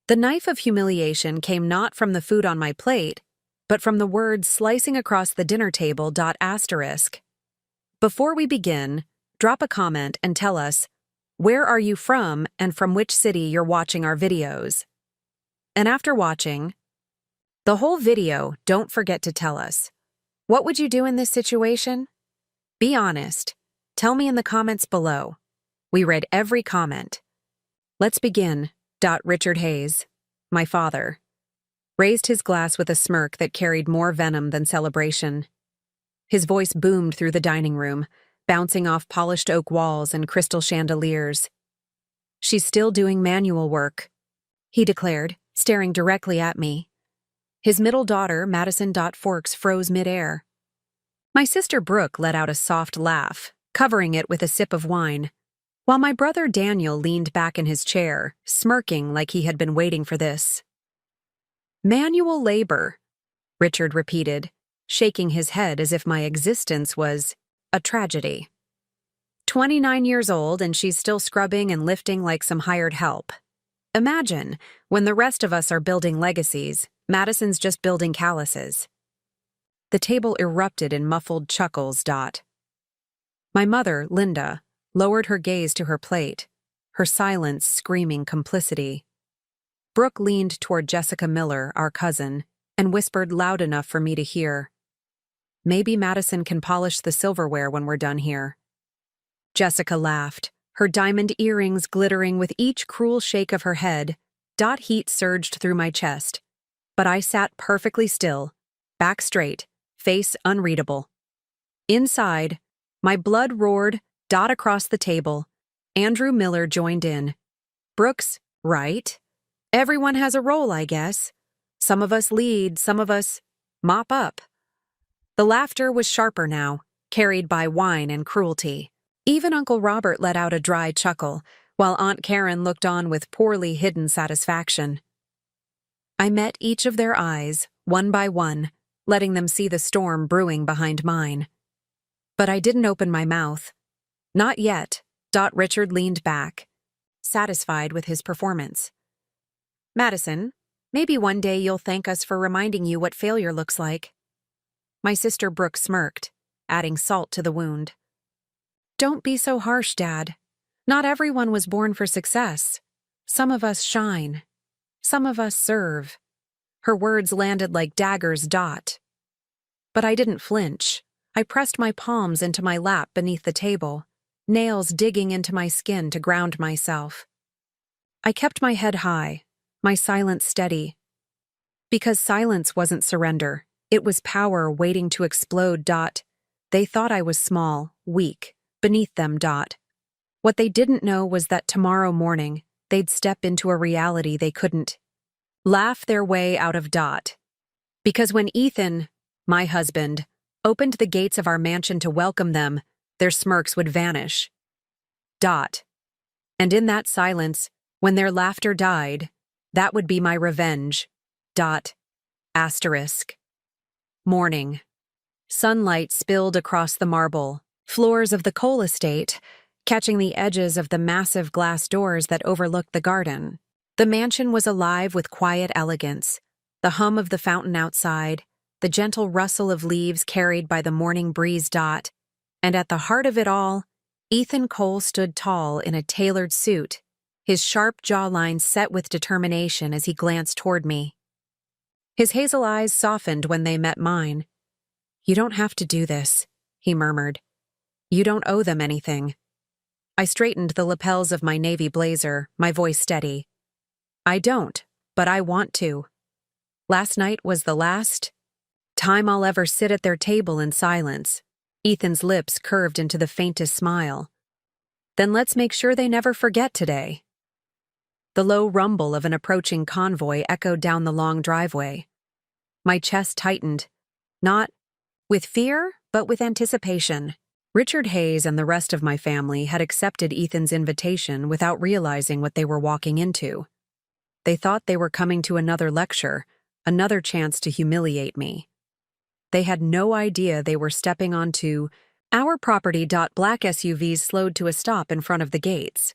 The knife of humiliation came not from the food on my plate, but from the words slicing across the dinner table. Asterisk. Before we begin, drop a comment and tell us, where are you from and from which city you're watching our videos? And after watching the whole video, don't forget to tell us, what would you do in this situation? Be honest. Tell me in the comments below. We read every comment. Let's begin. Richard Hayes, my father, raised his glass with a smirk that carried more venom than celebration. His voice boomed through the dining room, bouncing off polished oak walls and crystal chandeliers. "She's still doing manual work," he declared, staring directly at me. His middle daughter, Madison. Forks froze midair. My sister Brooke let out a soft laugh, covering it with a sip of wine, while my brother Daniel leaned back in his chair, smirking like he had been waiting for this. "Manual labor," Richard repeated, shaking his head as if my existence was a tragedy. 29 years old and she's still scrubbing and lifting like some hired help. Imagine, when the rest of us are building legacies, Madison's just building calluses. The table erupted in muffled chuckles. My mother, Linda, lowered her gaze to her plate, her silence screaming complicity. Brooke leaned toward Jessica Miller, our cousin, and whispered loud enough for me to hear, "Maybe Madison can polish the silverware when we're done here." Jessica laughed, her diamond earrings glittering with each cruel shake of her head. Heat surged through my chest, but I sat perfectly still, back straight, face unreadable. Inside, my blood roared. Across the table, Andrew Miller joined in. "Brooks, right? Everyone has a role, I guess. Some of us lead, some of us mop up." The laughter was sharper now, carried by wine and cruelty. Even Uncle Robert let out a dry chuckle, while Aunt Karen looked on with poorly hidden satisfaction. I met each of their eyes, one by one, letting them see the storm brewing behind mine. But I didn't open my mouth. Not yet. Richard leaned back, satisfied with his performance. "Madison, maybe one day you'll thank us for reminding you what failure looks like." My sister Brooke smirked, adding salt to the wound. "Don't be so harsh, Dad. Not everyone was born for success. Some of us shine. Some of us serve." Her words landed like daggers. But I didn't flinch. I pressed my palms into my lap beneath the table, nails digging into my skin to ground myself. I kept my head high, my silence steady. Because silence wasn't surrender, it was power waiting to explode. They thought I was small, weak, beneath them. What they didn't know was that tomorrow morning, they'd step into a reality they couldn't laugh their way out of. Because when Ethan, my husband, opened the gates of our mansion to welcome them, their smirks would vanish. And in that silence, when their laughter died, that would be my revenge. Asterisk. Morning. Sunlight spilled across the marble floors of the Cole estate, catching the edges of the massive glass doors that overlooked the garden. The mansion was alive with quiet elegance, the hum of the fountain outside, the gentle rustle of leaves carried by the morning breeze. And at the heart of it all, Ethan Cole stood tall in a tailored suit, his sharp jawline set with determination as he glanced toward me. His hazel eyes softened when they met mine. "You don't have to do this," he murmured. "You don't owe them anything." I straightened the lapels of my navy blazer, my voice steady. "I don't, but I want to. Last night was the last time I'll ever sit at their table in silence." Ethan's lips curved into the faintest smile. "Then let's make sure they never forget today." The low rumble of an approaching convoy echoed down the long driveway. My chest tightened, not with fear, but with anticipation. Richard Hayes and the rest of my family had accepted Ethan's invitation without realizing what they were walking into. They thought they were coming to another lecture, another chance to humiliate me. They had no idea they were stepping onto our property. Black SUVs slowed to a stop in front of the gates.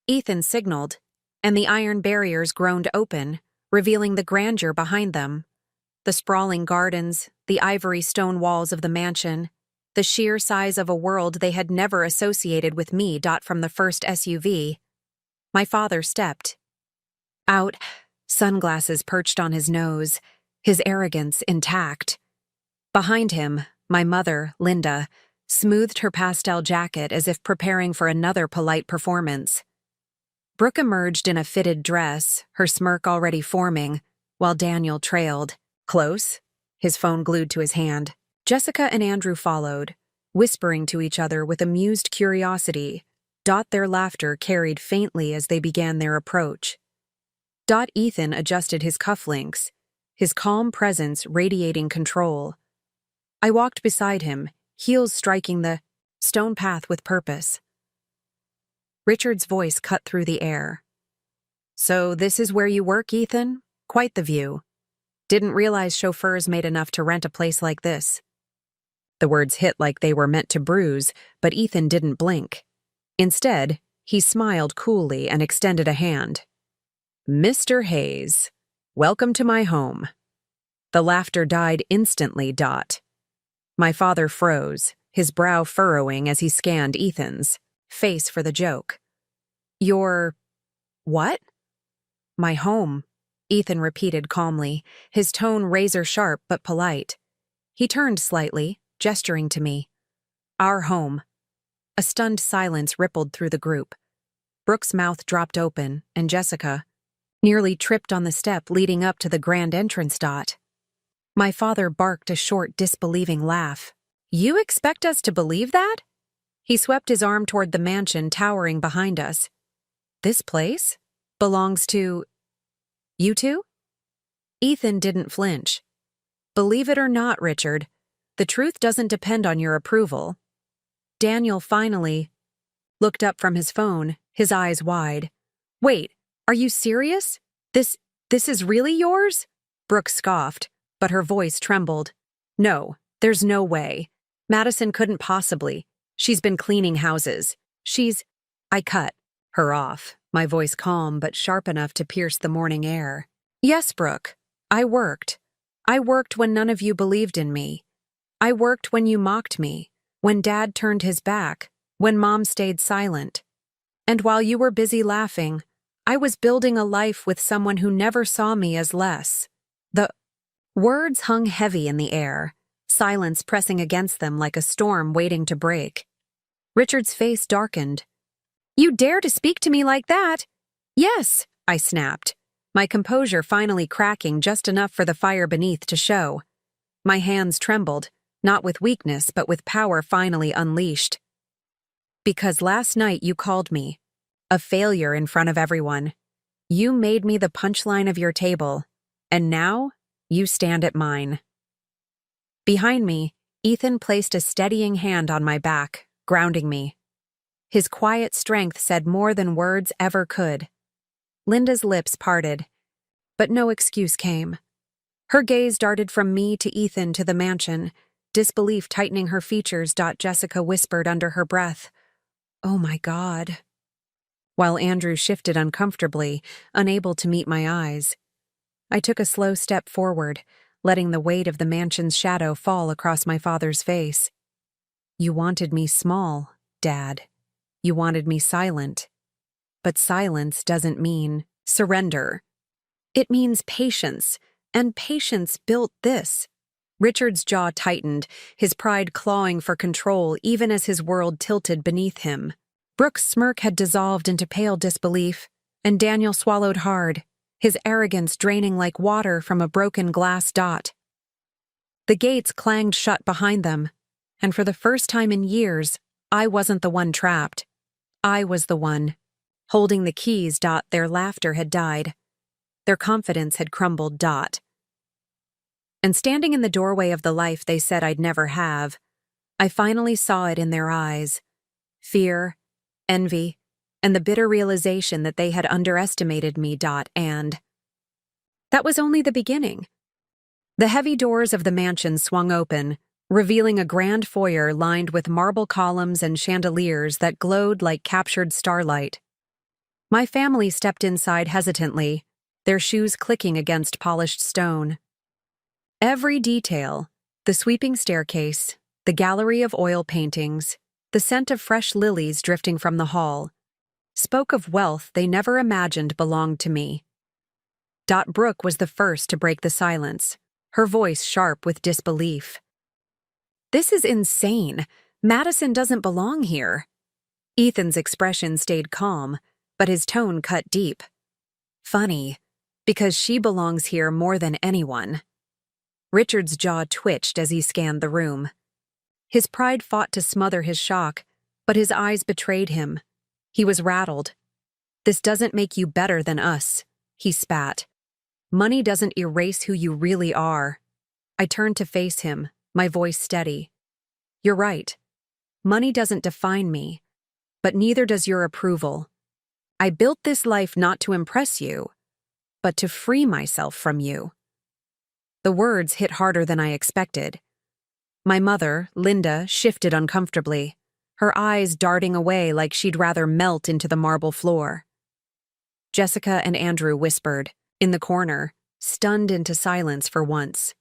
Ethan signaled, and the iron barriers groaned open, revealing the grandeur behind them. The sprawling gardens, the ivory stone walls of the mansion, the sheer size of a world they had never associated with me. From the first SUV, my father stepped out, sunglasses perched on his nose, his arrogance intact. Behind him, my mother, Linda, smoothed her pastel jacket as if preparing for another polite performance. Brooke emerged in a fitted dress, her smirk already forming, while Daniel trailed. Close? His phone glued to his hand. Jessica and Andrew followed, whispering to each other with amused curiosity. Their laughter carried faintly as they began their approach. Ethan adjusted his cufflinks, his calm presence radiating control. I walked beside him, heels striking the stone path with purpose. Richard's voice cut through the air. "So this is where you work, Ethan? Quite the view. Didn't realize chauffeurs made enough to rent a place like this." The words hit like they were meant to bruise, but Ethan didn't blink. Instead, he smiled coolly and extended a hand. "Mr. Hayes, welcome to my home." The laughter died instantly. My father froze, his brow furrowing as he scanned Ethan's face for the joke. "Your what?" "My home," Ethan repeated calmly, his tone razor-sharp but polite. He turned slightly, gesturing to me. "Our home." A stunned silence rippled through the group. Brooke's mouth dropped open, and Jessica nearly tripped on the step leading up to the grand entrance. My father barked a short, disbelieving laugh. "You expect us to believe that?" He swept his arm toward the mansion towering behind us. "This place belongs to you two?" Ethan didn't flinch. "Believe it or not, Richard, the truth doesn't depend on your approval." Daniel finally looked up from his phone, his eyes wide. "Wait, are you serious? This is really yours?" Brooke scoffed, but her voice trembled. "No, there's no way. Madison couldn't possibly. She's been cleaning houses. I cut her off, my voice calm but sharp enough to pierce the morning air. "Yes, Brooke, I worked. I worked when none of you believed in me. I worked when you mocked me, when Dad turned his back, when Mom stayed silent. And while you were busy laughing, I was building a life with someone who never saw me as less." The words hung heavy in the air, silence pressing against them like a storm waiting to break. Richard's face darkened. "You dare to speak to me like that?" "Yes," I snapped, my composure finally cracking just enough for the fire beneath to show. My hands trembled, not with weakness but with power finally unleashed. "Because last night you called me a failure in front of everyone. You made me the punchline of your table, and now you stand at mine." Behind me, Ethan placed a steadying hand on my back, grounding me. His quiet strength said more than words ever could. Linda's lips parted, but no excuse came. Her gaze darted from me to Ethan to the mansion, disbelief tightening her features. Jessica whispered under her breath, "Oh my God," while Andrew shifted uncomfortably, unable to meet my eyes. I took a slow step forward, letting the weight of the mansion's shadow fall across my father's face. "You wanted me small, Dad. You wanted me silent. But silence doesn't mean surrender. It means patience, and patience built this." Richard's jaw tightened, his pride clawing for control even as his world tilted beneath him. Brooke's smirk had dissolved into pale disbelief, and Daniel swallowed hard, his arrogance draining like water from a broken glass. The gates clanged shut behind them, and for the first time in years, I wasn't the one trapped. I was the one holding the keys. Their laughter had died. Their confidence had crumbled. And standing in the doorway of the life they said I'd never have, I finally saw it in their eyes. Fear, envy, and the bitter realization that they had underestimated me. And that was only the beginning. The heavy doors of the mansion swung open, revealing a grand foyer lined with marble columns and chandeliers that glowed like captured starlight. My family stepped inside hesitantly, their shoes clicking against polished stone. Every detail, the sweeping staircase, the gallery of oil paintings, the scent of fresh lilies drifting from the hall, spoke of wealth they never imagined belonged to me. Brooke was the first to break the silence, her voice sharp with disbelief. "This is insane. Madison doesn't belong here." Ethan's expression stayed calm, but his tone cut deep. "Funny, because she belongs here more than anyone." Richard's jaw twitched as he scanned the room. His pride fought to smother his shock, but his eyes betrayed him. He was rattled. "This doesn't make you better than us," he spat. "Money doesn't erase who you really are." I turned to face him, my voice steady. "You're right. Money doesn't define me, but neither does your approval. I built this life not to impress you, but to free myself from you." The words hit harder than I expected. My mother, Linda, shifted uncomfortably, her eyes darting away like she'd rather melt into the marble floor. Jessica and Andrew whispered, in the corner, stunned into silence for once.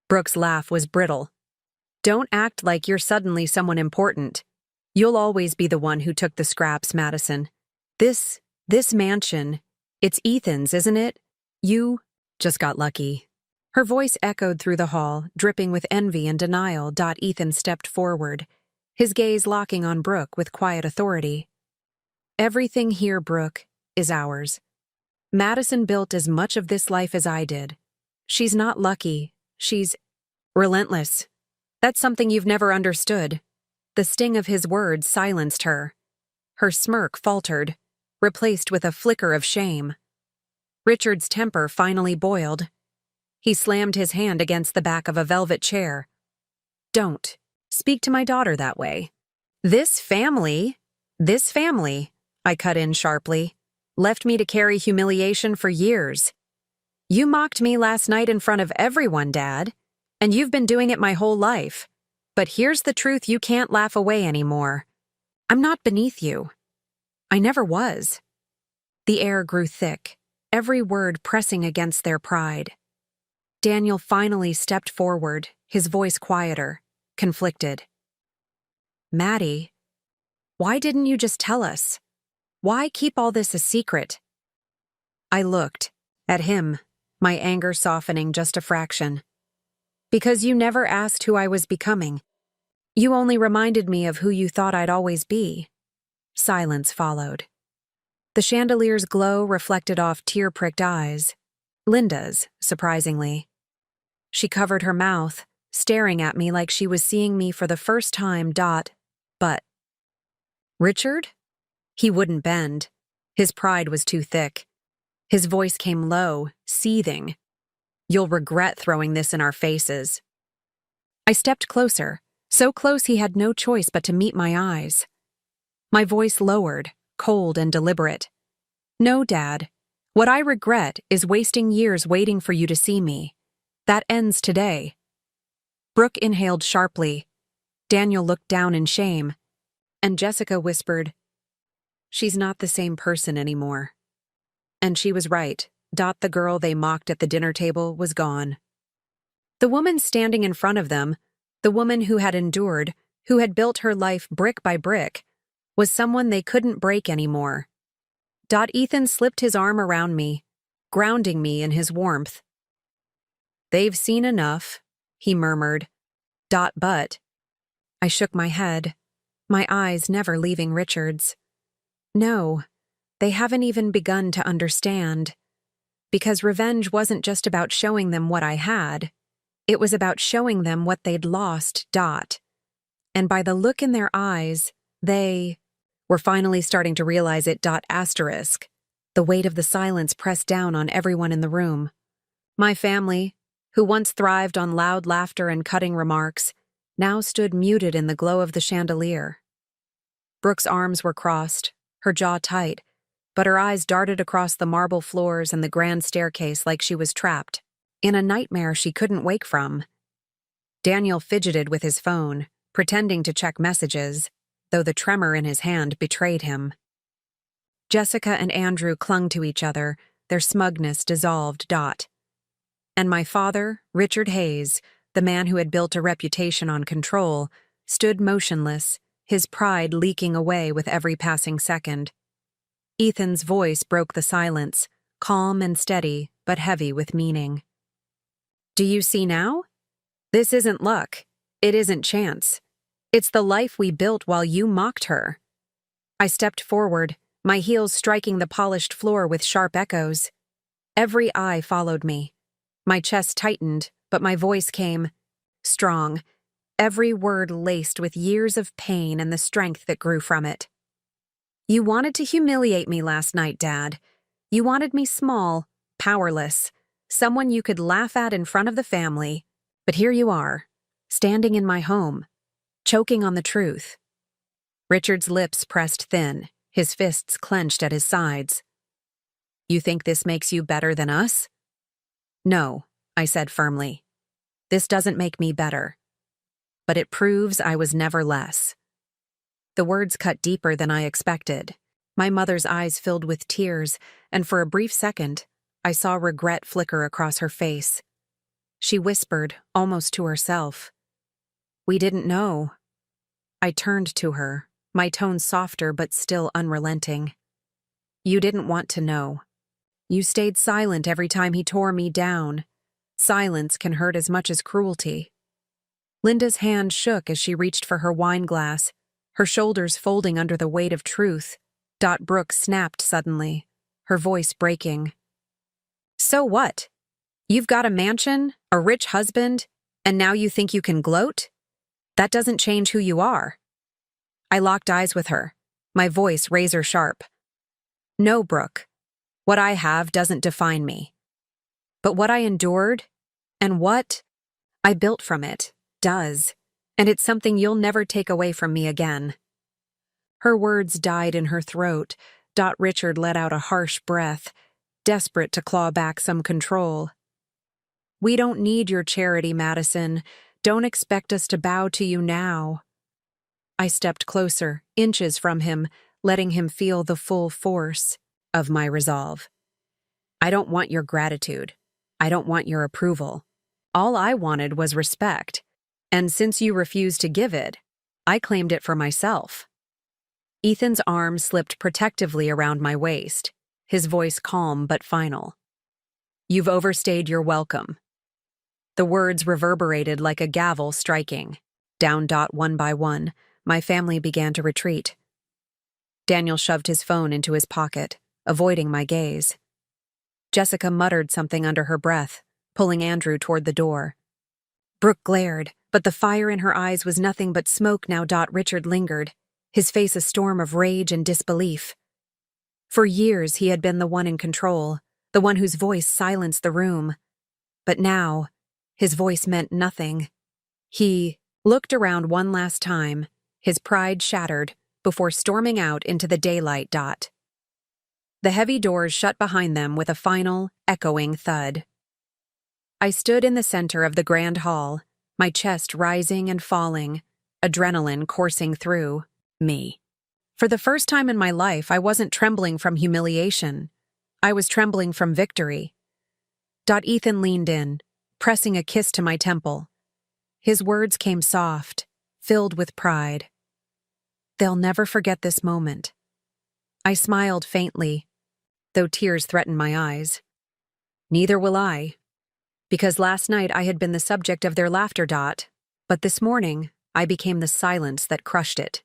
Brooke's laugh was brittle. "Don't act like you're suddenly someone important. You'll always be the one who took the scraps, Madison. This mansion, it's Ethan's, isn't it? You just got lucky." Her voice echoed through the hall, dripping with envy and denial. Ethan stepped forward, his gaze locking on Brooke with quiet authority. "Everything here, Brooke, is ours. Madison built as much of this life as I did. She's not lucky, she's relentless. That's something you've never understood." The sting of his words silenced her. Her smirk faltered, replaced with a flicker of shame. Richard's temper finally boiled. He slammed his hand against the back of a velvet chair. "Don't speak to my daughter that way." This family, I cut in sharply, left me to carry humiliation for years. You mocked me last night in front of everyone, Dad, and you've been doing it my whole life. But here's the truth you can't laugh away anymore. I'm not beneath you. I never was." The air grew thick, every word pressing against their pride. Daniel finally stepped forward, his voice quieter, conflicted. "Maddie, why didn't you just tell us? Why keep all this a secret?" I looked at him, my anger softening just a fraction. "Because you never asked who I was becoming. You only reminded me of who you thought I'd always be." Silence followed. The chandelier's glow reflected off tear-pricked eyes. Linda's, surprisingly. She covered her mouth, staring at me like she was seeing me for the first time. But Richard? He wouldn't bend. His pride was too thick. His voice came low, seething. "You'll regret throwing this in our faces." I stepped closer, so close he had no choice but to meet my eyes. My voice lowered, cold and deliberate. "No, Dad. What I regret is wasting years waiting for you to see me. That ends today." Brooke inhaled sharply. Daniel looked down in shame. And Jessica whispered, "She's not the same person anymore." And she was right. The girl they mocked at the dinner table was gone. The woman standing in front of them, the woman who had endured, who had built her life brick by brick, was someone they couldn't break anymore. Ethan slipped his arm around me, grounding me in his warmth. "They've seen enough," he murmured. But I shook my head, my eyes never leaving Richard's. "No, they haven't even begun to understand. Because revenge wasn't just about showing them what I had. It was about showing them what they'd lost. And by the look in their eyes, they were finally starting to realize it. Asterisk. The weight of the silence pressed down on everyone in the room. My family, who once thrived on loud laughter and cutting remarks, now stood muted in the glow of the chandelier. Brooke's arms were crossed, her jaw tight, but her eyes darted across the marble floors and the grand staircase like she was trapped in a nightmare she couldn't wake from. Daniel fidgeted with his phone, pretending to check messages, though the tremor in his hand betrayed him. Jessica and Andrew clung to each other, their smugness dissolved. And my father, Richard Hayes, the man who had built a reputation on control, stood motionless, his pride leaking away with every passing second. Ethan's voice broke the silence, calm and steady, but heavy with meaning. Do you see now? This isn't luck. It isn't chance. It's the life we built while you mocked her. I stepped forward, my heels striking the polished floor with sharp echoes. Every eye followed me. My chest tightened, but my voice came strong, every word laced with years of pain and the strength that grew from it. You wanted to humiliate me last night, Dad. You wanted me small, powerless, someone you could laugh at in front of the family. But here you are, standing in my home, choking on the truth. Richard's lips pressed thin, his fists clenched at his sides. You think this makes you better than us? No, I said firmly. This doesn't make me better. But it proves I was never less. The words cut deeper than I expected. My mother's eyes filled with tears, and for a brief second, I saw regret flicker across her face. She whispered, almost to herself, "We didn't know." I turned to her, my tone softer but still unrelenting. You didn't want to know. You stayed silent every time he tore me down. Silence can hurt as much as cruelty. Linda's hand shook as she reached for her wine glass, her shoulders folding under the weight of truth. Brooke snapped suddenly, her voice breaking. So what? You've got a mansion, a rich husband, and now you think you can gloat? That doesn't change who you are. I locked eyes with her, my voice razor sharp. No, Brooke. What I have doesn't define me. But what I endured, and what I built from it, does. And it's something you'll never take away from me again. Her words died in her throat. Richard let out a harsh breath, desperate to claw back some control. We don't need your charity, Madison. Don't expect us to bow to you now. I stepped closer, inches from him, letting him feel the full force of my resolve. I don't want your gratitude. I don't want your approval. All I wanted was respect, and since you refused to give it, I claimed it for myself. Ethan's arm slipped protectively around my waist, his voice calm but final. You've overstayed your welcome. The words reverberated like a gavel striking. Down. One by one, my family began to retreat. Daniel shoved his phone into his pocket, avoiding my gaze. Jessica muttered something under her breath, pulling Andrew toward the door. Brooke glared, but the fire in her eyes was nothing but smoke now. Richard lingered, his face a storm of rage and disbelief. For years he had been the one in control, the one whose voice silenced the room. But now, his voice meant nothing. He looked around one last time, his pride shattered, before storming out into the daylight. The heavy doors shut behind them with a final, echoing thud. I stood in the center of the grand hall, my chest rising and falling, adrenaline coursing through me. For the first time in my life, I wasn't trembling from humiliation. I was trembling from victory. Ethan leaned in, pressing a kiss to my temple. His words came soft, filled with pride. They'll never forget this moment. I smiled faintly, though tears threatened my eyes. Neither will I, because last night I had been the subject of their laughter. But this morning, I became the silence that crushed it.